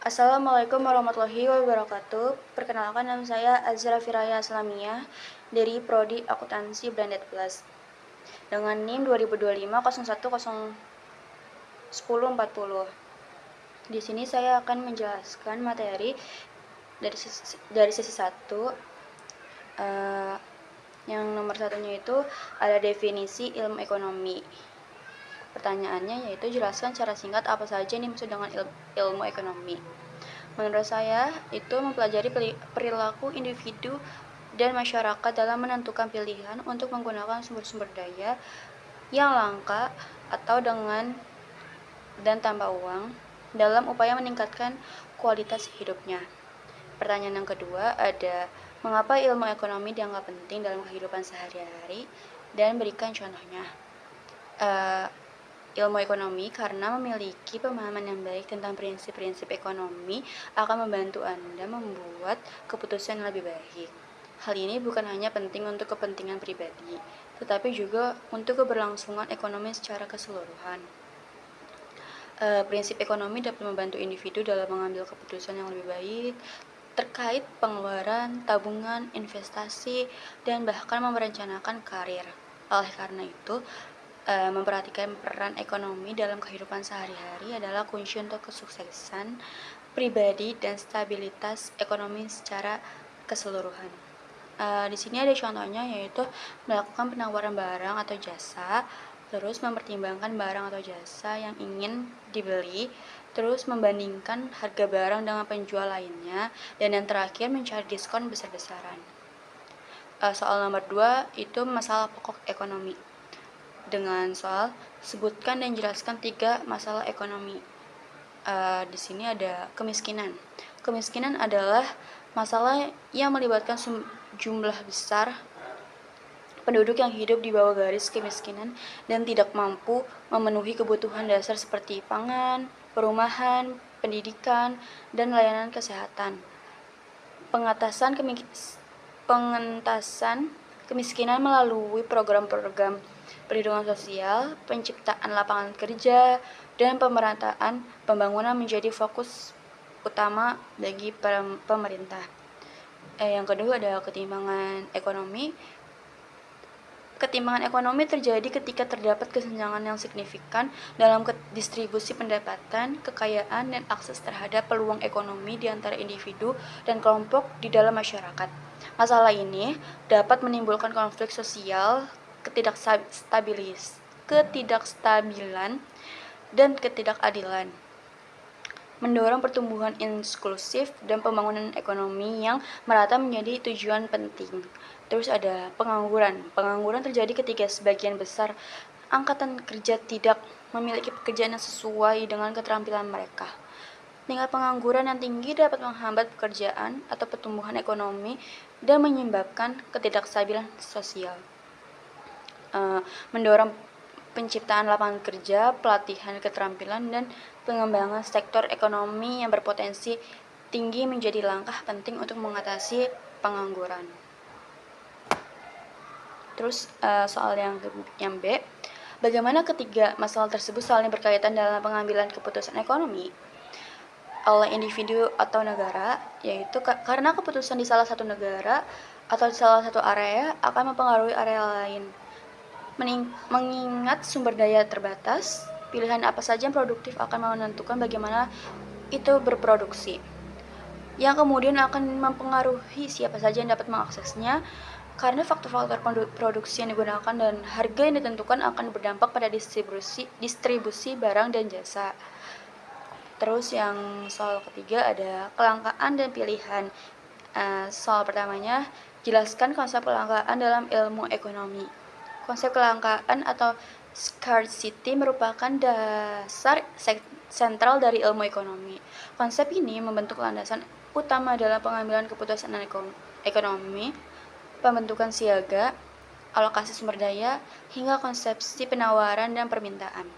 Assalamualaikum warahmatullahi wabarakatuh. Perkenalkan, nama saya Azra Firaya Aslamiyah dari Prodi Akuntansi Blended Plus dengan NIM 2025 01 1040. Di sini saya akan menjelaskan materi dari sesi 1. Yang nomor satunya itu ada definisi ilmu ekonomi. Pertanyaannya yaitu jelaskan secara singkat apa saja yang dimaksud dengan ilmu ekonomi. Menurut saya, itu mempelajari perilaku individu dan masyarakat dalam menentukan pilihan untuk menggunakan sumber-sumber daya yang langka atau dan tanpa uang dalam upaya meningkatkan kualitas hidupnya. Pertanyaan yang kedua ada, mengapa ilmu ekonomi dianggap penting dalam kehidupan sehari-hari, dan berikan contohnya. Ilmu ekonomi karena memiliki pemahaman yang baik tentang prinsip-prinsip ekonomi akan membantu Anda membuat keputusan yang lebih baik. Hal ini bukan hanya penting untuk kepentingan pribadi, tetapi juga untuk keberlangsungan ekonomi secara keseluruhan. Prinsip ekonomi dapat membantu individu dalam mengambil keputusan yang lebih baik terkait pengeluaran, tabungan, investasi, dan bahkan merencanakan karir. Oleh karena itu, memperhatikan peran ekonomi dalam kehidupan sehari-hari adalah kunci untuk kesuksesan pribadi dan stabilitas ekonomi secara keseluruhan. Di sini ada contohnya, yaitu melakukan penawaran barang atau jasa, terus mempertimbangkan barang atau jasa yang ingin dibeli, terus membandingkan harga barang dengan penjual lainnya, dan yang terakhir mencari diskon besar-besaran. Soal nomor 2 itu masalah pokok ekonomi. Dengan soal sebutkan dan jelaskan 3 masalah ekonomi. Di sini ada kemiskinan. Kemiskinan adalah masalah yang melibatkan jumlah besar penduduk yang hidup di bawah garis kemiskinan dan tidak mampu memenuhi kebutuhan dasar seperti pangan, perumahan, pendidikan, dan layanan kesehatan. Pengentasan kemiskinan melalui program-program perlindungan sosial, penciptaan lapangan kerja, dan pemerataan pembangunan menjadi fokus utama bagi pemerintah. Yang kedua ada ketimpangan ekonomi. Ketimpangan ekonomi terjadi ketika terdapat kesenjangan yang signifikan dalam distribusi pendapatan, kekayaan, dan akses terhadap peluang ekonomi di antara individu dan kelompok di dalam masyarakat. Masalah ini dapat menimbulkan konflik sosial, ketidakstabilan, dan ketidakadilan, mendorong pertumbuhan inklusif dan pembangunan ekonomi yang merata menjadi tujuan penting. Terus ada pengangguran. Pengangguran terjadi ketika sebagian besar angkatan kerja tidak memiliki pekerjaan yang sesuai dengan keterampilan mereka. Tingkat pengangguran yang tinggi dapat menghambat pekerjaan atau pertumbuhan ekonomi dan menyebabkan ketidakstabilan sosial. Mendorong penciptaan lapangan kerja, pelatihan keterampilan, dan pengembangan sektor ekonomi yang berpotensi tinggi menjadi langkah penting untuk mengatasi pengangguran. Terus soal yang B, bagaimana ketiga masalah tersebut saling berkaitan dalam pengambilan keputusan ekonomi oleh individu atau negara, yaitu karena keputusan di salah satu negara atau di salah satu area akan mempengaruhi area lain. Mengingat sumber daya terbatas, pilihan apa saja yang produktif akan menentukan bagaimana itu berproduksi, yang kemudian akan mempengaruhi siapa saja yang dapat mengaksesnya, karena faktor-faktor produksi yang digunakan dan harga yang ditentukan akan berdampak pada distribusi barang dan jasa. Terus yang soal ketiga ada kelangkaan dan pilihan. Soal pertamanya, jelaskan konsep kelangkaan dalam ilmu ekonomi. Konsep kelangkaan atau scarcity merupakan dasar sentral dari ilmu ekonomi. Konsep ini membentuk landasan utama dalam pengambilan keputusan ekonomi, pembentukan siaga, alokasi sumber daya, hingga konsepsi penawaran dan permintaan.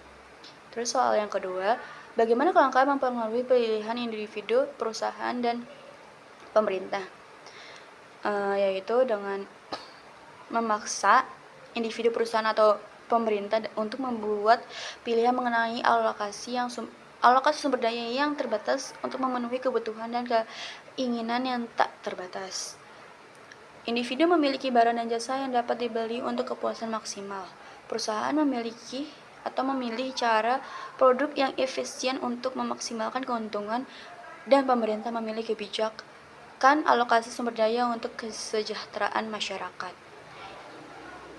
Terus soal yang kedua, bagaimana kelangkaan mempengaruhi pilihan individu, perusahaan, dan pemerintah? Yaitu dengan memaksa individu, perusahaan, atau pemerintah untuk membuat pilihan mengenai alokasi sumber daya yang terbatas untuk memenuhi kebutuhan dan keinginan yang tak terbatas. Individu memiliki barang dan jasa yang dapat dibeli untuk kepuasan maksimal. Perusahaan memiliki atau memilih cara produk yang efisien untuk memaksimalkan keuntungan, dan pemerintah memilih kebijakan alokasi sumber daya untuk kesejahteraan masyarakat.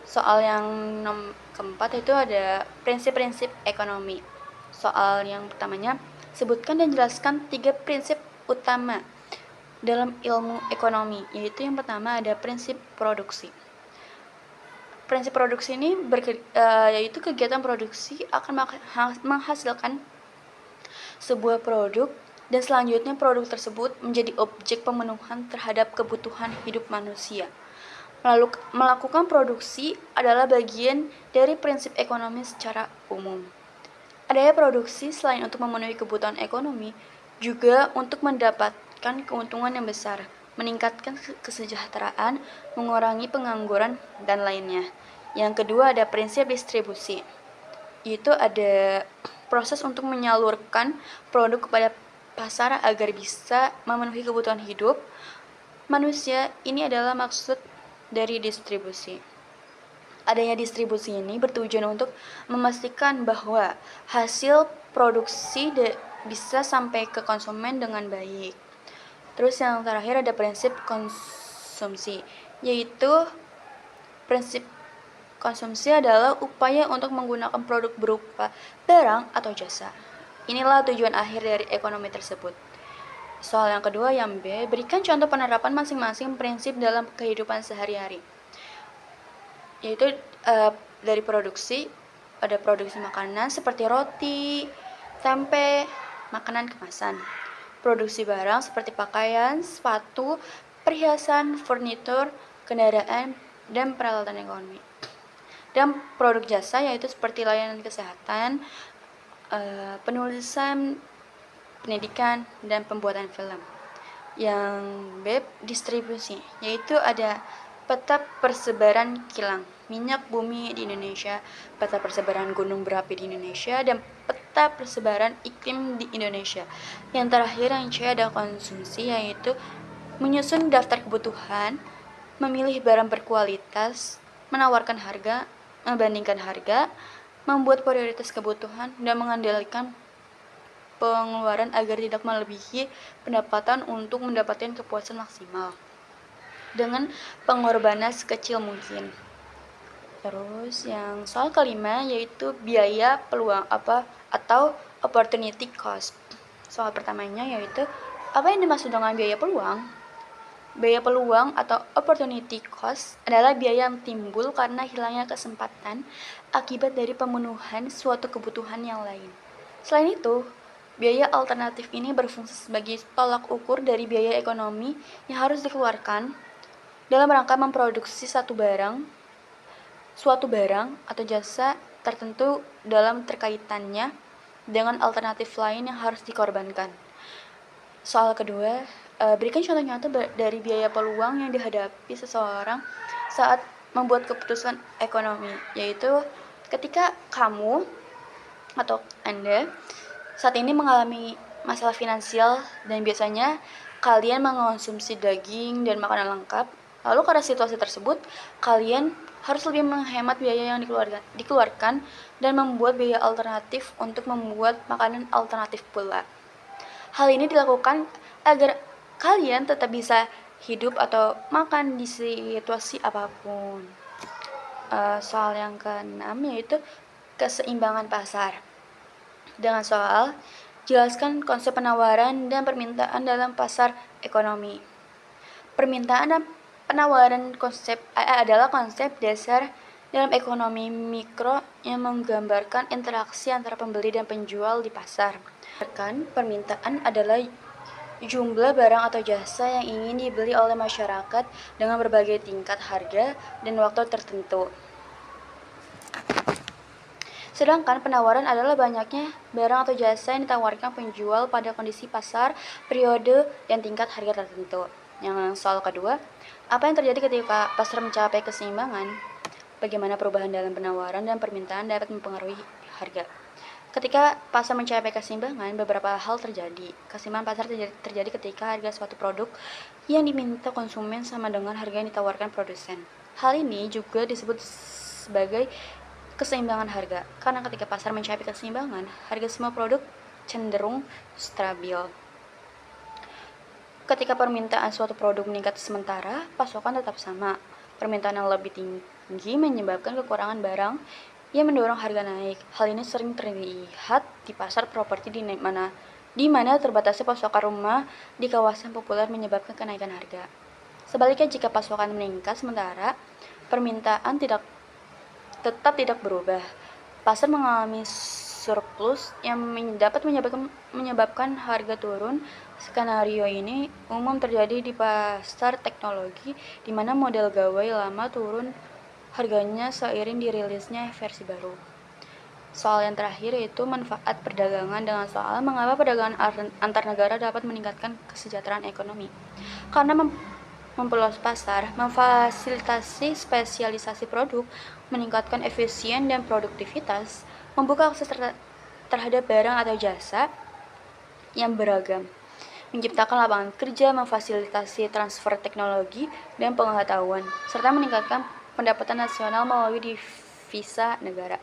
Soal yang keempat itu ada prinsip-prinsip ekonomi. Soal yang pertamanya, sebutkan dan jelaskan 3 prinsip utama dalam ilmu ekonomi, yaitu yang pertama ada prinsip produksi. Prinsip produksi ini yaitu kegiatan produksi akan menghasilkan sebuah produk, dan selanjutnya produk tersebut menjadi objek pemenuhan terhadap kebutuhan hidup manusia. Lalu, melakukan produksi adalah bagian dari prinsip ekonomi secara umum. Adanya produksi selain untuk memenuhi kebutuhan ekonomi, juga untuk mendapatkan keuntungan yang besar, meningkatkan kesejahteraan, mengurangi pengangguran, dan lainnya. Yang kedua ada prinsip distribusi. Itu ada proses untuk menyalurkan produk kepada pasar agar bisa memenuhi kebutuhan hidup manusia. Ini adalah maksud dari distribusi. Adanya distribusi ini bertujuan untuk memastikan bahwa hasil produksi bisa sampai ke konsumen dengan baik. Terus yang terakhir ada prinsip konsumsi, yaitu prinsip konsumsi adalah upaya untuk menggunakan produk berupa barang atau jasa. Inilah tujuan akhir dari ekonomi tersebut. Soal yang kedua yang B, berikan contoh penerapan masing-masing prinsip dalam kehidupan sehari-hari. Yaitu dari produksi, ada produksi makanan seperti roti, tempe, makanan kemasan. Produksi barang seperti pakaian, sepatu, perhiasan, furnitur, kendaraan, dan peralatan ekonomi. Dan produk jasa yaitu seperti layanan kesehatan, penulisan, pendidikan, dan pembuatan film. Yang B, distribusi, yaitu ada peta persebaran kilang minyak bumi di Indonesia, peta persebaran gunung berapi di Indonesia, dan peta persebaran iklim di Indonesia. Yang terakhir yang C ada konsumsi, yaitu menyusun daftar kebutuhan, memilih barang berkualitas, menawarkan harga, membandingkan harga, membuat prioritas kebutuhan, dan mengandalkan pengeluaran agar tidak melebihi pendapatan untuk mendapatkan kepuasan maksimal dengan pengorbanan sekecil mungkin. Terus yang soal kelima yaitu biaya peluang atau opportunity cost. Soal pertamanya yaitu apa yang dimaksud dengan biaya peluang? Biaya peluang atau opportunity cost adalah biaya yang timbul karena hilangnya kesempatan akibat dari pemenuhan suatu kebutuhan yang lain. Selain itu, biaya alternatif ini berfungsi sebagai tolak ukur dari biaya ekonomi yang harus dikeluarkan dalam rangka memproduksi suatu barang atau jasa tertentu dalam terkaitannya dengan alternatif lain yang harus dikorbankan. Soal kedua, berikan contoh nyata dari biaya peluang yang dihadapi seseorang saat membuat keputusan ekonomi, yaitu ketika kamu atau Anda saat ini mengalami masalah finansial dan biasanya kalian mengonsumsi daging dan makanan lengkap. Lalu karena situasi tersebut, kalian harus lebih menghemat biaya yang dikeluarkan dan membuat biaya alternatif untuk membuat makanan alternatif pula. Hal ini dilakukan agar kalian tetap bisa hidup atau makan di situasi apapun. Soal yang keenam yaitu keseimbangan pasar. Dengan soal, jelaskan konsep penawaran dan permintaan dalam pasar ekonomi. Permintaan dan penawaran adalah konsep dasar dalam ekonomi mikro yang menggambarkan interaksi antara pembeli dan penjual di pasar. Permintaan adalah jumlah barang atau jasa yang ingin dibeli oleh masyarakat dengan berbagai tingkat harga dan waktu tertentu. Sedangkan penawaran adalah banyaknya barang atau jasa yang ditawarkan penjual pada kondisi pasar, periode, dan tingkat harga tertentu. Yang soal kedua, apa yang terjadi ketika pasar mencapai keseimbangan? Bagaimana perubahan dalam penawaran dan permintaan dapat mempengaruhi harga? Ketika pasar mencapai keseimbangan, beberapa hal terjadi. Keseimbangan pasar terjadi ketika harga suatu produk yang diminta konsumen sama dengan harga yang ditawarkan produsen. Hal ini juga disebut sebagai keseimbangan harga, karena ketika pasar mencapai keseimbangan, harga semua produk cenderung stabil. Ketika permintaan suatu produk meningkat sementara, pasokan tetap sama. Permintaan yang lebih tinggi menyebabkan kekurangan barang yang mendorong harga naik. Hal ini sering terlihat di pasar properti di mana terbatasnya pasokan rumah di kawasan populer menyebabkan kenaikan harga. Sebaliknya, jika pasokan meningkat sementara, permintaan tetap tidak berubah. Pasar mengalami surplus yang dapat menyebabkan harga turun. Skenario ini umum terjadi di pasar teknologi, di mana model gawai lama turun harganya seiring dirilisnya versi baru. Soal yang terakhir yaitu manfaat perdagangan dengan soal mengapa perdagangan antar negara dapat meningkatkan kesejahteraan ekonomi. Karena memperluas pasar, memfasilitasi spesialisasi produk, meningkatkan efisien dan produktivitas, membuka akses terhadap barang atau jasa yang beragam, menciptakan lapangan kerja, memfasilitasi transfer teknologi dan pengetahuan, serta meningkatkan pendapatan nasional melalui devisa negara.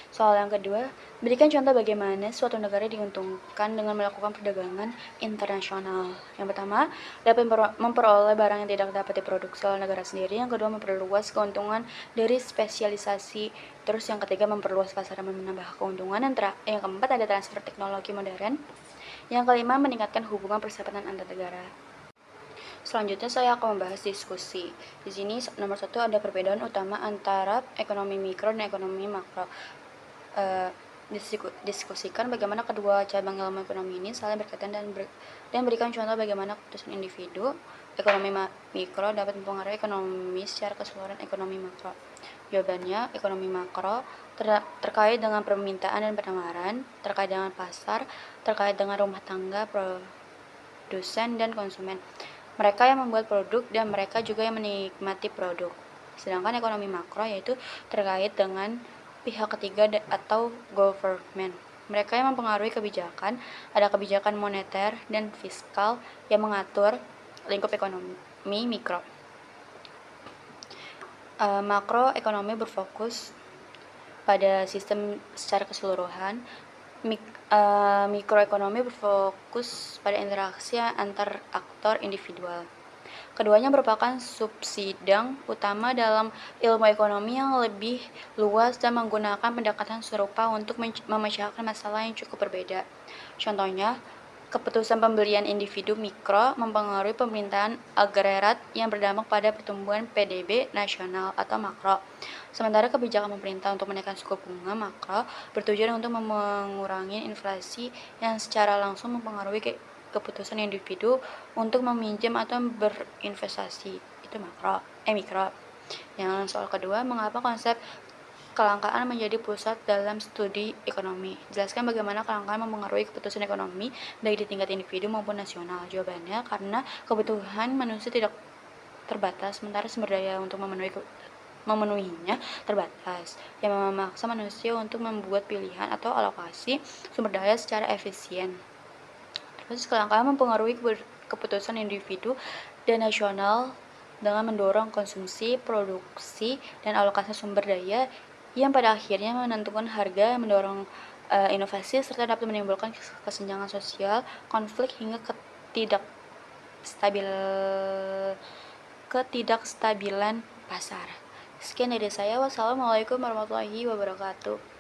Soal yang kedua, berikan contoh bagaimana suatu negara diuntungkan dengan melakukan perdagangan internasional. Yang pertama, dapat memperoleh barang yang tidak dapat diproduksi oleh negara sendiri. Yang kedua, memperluas keuntungan dari spesialisasi. Terus yang ketiga, memperluas pasar dan menambah keuntungan. Yang keempat, ada transfer teknologi modern. Yang kelima, meningkatkan hubungan persahabatan antar negara. Selanjutnya saya akan membahas diskusi. Di sini nomor 1 ada perbedaan utama antara ekonomi mikro dan ekonomi makro. Diskusikan bagaimana kedua cabang ilmu ekonomi ini saling berkaitan dan berikan contoh bagaimana keputusan individu ekonomi mikro dapat mempengaruhi ekonomi secara keseluruhan ekonomi makro. Jawabannya, ekonomi makro terkait dengan permintaan dan penawaran, terkait dengan pasar, terkait dengan rumah tangga, produsen, dan konsumen. Mereka yang membuat produk dan mereka juga yang menikmati produk. Sedangkan ekonomi makro yaitu terkait dengan pihak ketiga atau government. Mereka yang mempengaruhi kebijakan, ada kebijakan moneter dan fiskal yang mengatur lingkup ekonomi mikro. Makro ekonomi berfokus pada sistem secara keseluruhan. Mikroekonomi berfokus pada interaksi antar aktor individual. Keduanya merupakan subsidang utama dalam ilmu ekonomi yang lebih luas dan menggunakan pendekatan serupa untuk memecahkan masalah yang cukup berbeda. Contohnya, keputusan pembelian individu mikro mempengaruhi pemerintahan agregat yang berdampak pada pertumbuhan PDB nasional atau makro. Sementara kebijakan pemerintah untuk menaikkan suku bunga makro bertujuan untuk mengurangi inflasi yang secara langsung mempengaruhi keputusan individu untuk meminjam atau berinvestasi. Itu mikro. Yang soal kedua, mengapa konsep kelangkaan menjadi pusat dalam studi ekonomi? Jelaskan bagaimana kelangkaan mempengaruhi keputusan ekonomi baik di tingkat individu maupun nasional. Jawabannya, karena kebutuhan manusia tidak terbatas, sementara sumber daya untuk memenuhinya terbatas, yang memaksa manusia untuk membuat pilihan atau alokasi sumber daya secara efisien. Terus kelangkaan mempengaruhi keputusan individu dan nasional dengan mendorong konsumsi, produksi, dan alokasi sumber daya yang pada akhirnya menentukan harga, mendorong inovasi, serta dapat menimbulkan kesenjangan sosial, konflik, hingga ketidakstabilan pasar. Sekian dari saya. Wassalamualaikum warahmatullahi wabarakatuh.